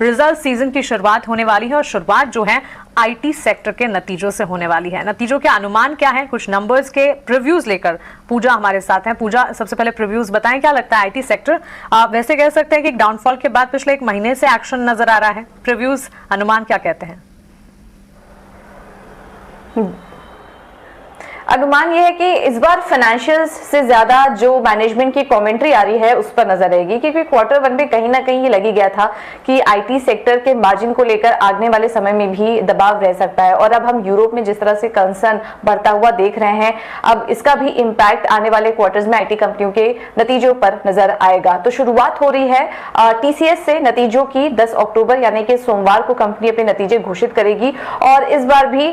Result season की शुरुआत होने वाली है और शुरुआत जो है आईटी सेक्टर के नतीजों से होने वाली है। नतीजों के अनुमान क्या है, कुछ नंबर्स के प्रीव्यूज लेकर पूजा हमारे साथ है। पूजा, सबसे पहले प्रीव्यूज बताएं, क्या लगता है आईटी सेक्टर? वैसे कह सकते हैं कि डाउनफॉल के बाद पिछले 1 महीने से एक्शन नजर आ रहा है। प्रीव्यूज, अनुमान क्या कहते हैं? अनुमान यह है कि इस बार फाइनेंशियल्स से ज्यादा जो मैनेजमेंट की कमेंट्री आ रही है उस पर नजर रहेगी, क्योंकि क्वार्टर 1 में कहीं ना कहीं ये लगी गया था कि आईटी सेक्टर के मार्जिन को लेकर आने वाले समय में भी दबाव रह सकता है। और अब हम यूरोप में जिस तरह से कंसर्न बढ़ता हुआ देख रहे हैं, अब इसका भी इम्पैक्ट आने वाले क्वार्टर्स में आईटी कंपनियों के नतीजों पर नजर आएगा। तो शुरुआत हो रही है टीसीएस से नतीजों की। 10 अक्टूबर यानी कि सोमवार को कंपनी अपने नतीजे घोषित करेगी और इस बार भी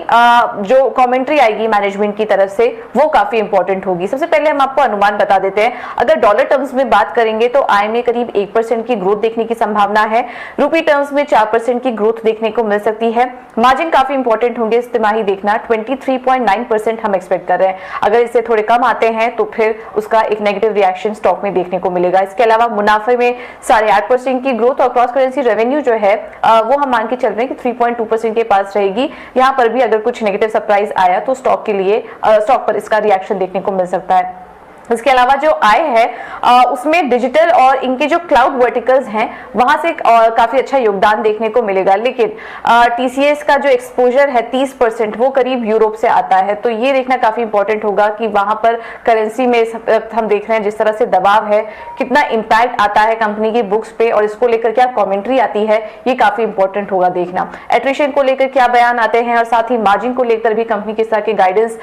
जो कमेंट्री आएगी मैनेजमेंट की तरफ से वो काफी इंपॉर्टेंट होगी। सबसे पहले हम आपको अनुमान बता देते हैं। अगर डॉलर टर्म्स में बात करेंगे तो आय में करीब 1% की ग्रोथ देखने की संभावना है। रुपी टर्म्स में 4% की ग्रोथ देखने को मिल सकती है। मार्जिन काफी इंपॉर्टेंट होंगे इस तिमाही देखना, 23.9% हम एक्सपेक्ट कर रहे हैं। अगर इससे थोड़े कम आते हैं तो फिर उसका एक नेगेटिव रिएक्शन स्टॉक में देखने को मिलेगा। इसके अलावा मुनाफे में 8.5% की ग्रोथ और क्रॉस करेंसी रेवेन्यू जो है वो हम मान के चल रहे हैं कि 3.2% के पास रहेगी। यहाँ पर भी अगर कुछ नेगेटिव सरप्राइज आया तो स्टॉक पर इसका रिएक्शन देखने को मिल सकता है। इसके अलावा जो आय है उसमें डिजिटल और इनके जो क्लाउड वर्टिकल्स हैं वहां से काफी अच्छा योगदान देखने को मिलेगा। लेकिन टीसीएस का जो एक्सपोजर है 30% वो करीब यूरोप से आता है, तो ये देखना काफी इंपॉर्टेंट होगा कि वहां पर करेंसी में हम देख रहे हैं जिस तरह से दबाव है, कितना इंपैक्ट आता है कंपनी की बुक्स पे और इसको लेकर क्या कॉमेंट्री आती है, ये काफी इंपॉर्टेंट होगा देखना। एट्रिशन को लेकर क्या बयान आते हैं और साथ ही मार्जिन को लेकर भी कंपनी किस तरह की गाइडेंस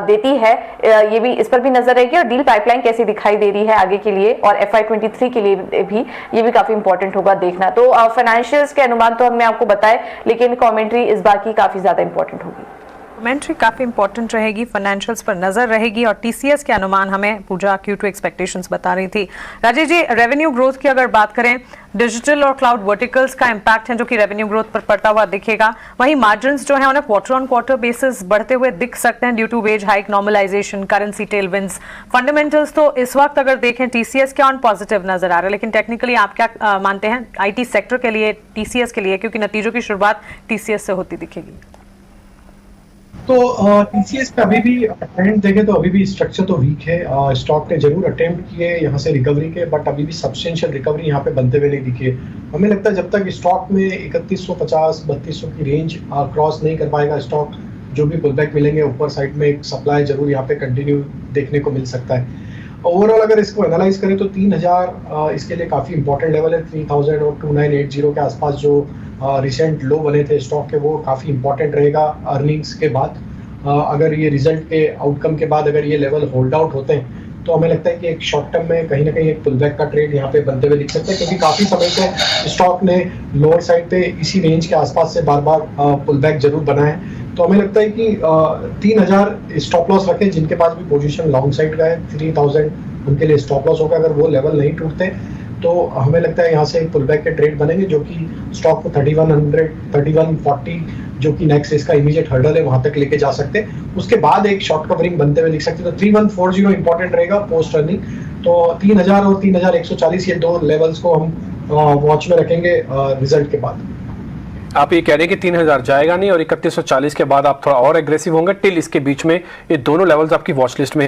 देती है, ये भी इस पर भी नजर रहेगी। और डील पाइपलाइन कैसी दिखाई दे रही है आगे के लिए और FY23 के लिए भी, ये भी काफी इंपॉर्टेंट होगा देखना। तो फाइनेंशियल्स के अनुमान तो हमने आपको बताए, लेकिन कमेंट्री इस बार की काफी ज्यादा इंपॉर्टेंट होगी। कमेंट्री काफी इंपॉर्टेंट रहेगी, फाइनेंशियल्स पर नजर रहेगी और टीसीएस के अनुमान हमें पूजा Q2 एक्सपेक्टेशंस बता रही थी। राजेश जी, रेवेन्यू ग्रोथ की अगर बात करें, डिजिटल और क्लाउड वर्टिकल्स का इंपैक्ट है जो कि रेवेन्यू ग्रोथ पर पड़ता हुआ दिखेगा। वहीं मार्जिन्स जो है उन्हें क्वार्टर ऑन क्वार्टर बेसिस बढ़ते हुए दिख सकते हैं due to wage hike, normalisation, currency tailwinds. Fundamentals तो इस वक्त अगर देखें टीसीएस के ऑन पॉजिटिव नजर आ रहा है, लेकिन टेक्निकली आप क्या मानते हैं आईटी सेक्टर के लिए, टीसीएस के लिए, क्योंकि नतीजों की शुरुआत टीसीएस से होती दिखेगी? तो टीसीएस पे अभी भी ट्रेंड देखें तो अभी भी स्ट्रक्चर तो वीक है। स्टॉक ने जरूर अटेम्प्ट किए यहाँ से रिकवरी के, बट अभी भी सब्सटेंशियल रिकवरी यहाँ पे बनते हुए नहीं दिखी है। हमें लगता है जब तक स्टॉक में 3150-3200 की रेंज क्रॉस नहीं कर पाएगा स्टॉक, जो भी पुलबैक मिलेंगे ऊपर साइड में एक सप्लाई जरूर यहाँ पे कंटिन्यू देखने को मिल सकता है। ओवरऑल अगर इसको एनालाइज करें तो 3000 इसके लिए काफ़ी इंपॉर्टेंट लेवल है। 3000 और 2980 के आसपास जो रिसेंट लो बने थे स्टॉक के, वो काफ़ी इंपॉर्टेंट रहेगा अर्निंग्स के बाद। अगर ये रिजल्ट के आउटकम के बाद अगर ये लेवल होल्ड आउट होते हैं तो हमें लगता है कि एक शॉर्ट टर्म में कहीं ना कहीं एक पुलबैक का ट्रेड यहाँ पे बनते हुए दिख सकता है, क्योंकि काफ़ी समय से स्टॉक ने लोअर साइड पे इसी रेंज के आसपास से बार बार पुलबैक जरूर बना है। तो हमें लगता है कि 3000 स्टॉप लॉस रखें, जिनके पास भी पोजीशन लॉन्ग साइड का है 3000 उनके लिए स्टॉप लॉस होगा। अगर वो लेवल नहीं टूटते तो हमें लगता है यहाँ से एक पुलबैक के ट्रेड बनेंगे, जो कि स्टॉक को 3100 3140 जो कि नेक्स्ट इसका इमीडिएट हर्डल है वहां तक लेके जा सकते हैं। उसके बाद एक शॉर्ट कवरिंग बनते हुए दिख सकते हैं। तो 3140 इंपॉर्टेंट रहेगा पोस्ट अर्निंग। तो 3000 और 3140 ये दो लेवल्स को हम वॉच में रखेंगे रिजल्ट के बाद। आप ये कह रहे हैं कि 3000 जाएगा नहीं और 3140 के बाद आप थोड़ा और एग्रेसिव होंगे टिल इसके बीच में ये दोनों लेवल्स आपकी वॉच लिस्ट में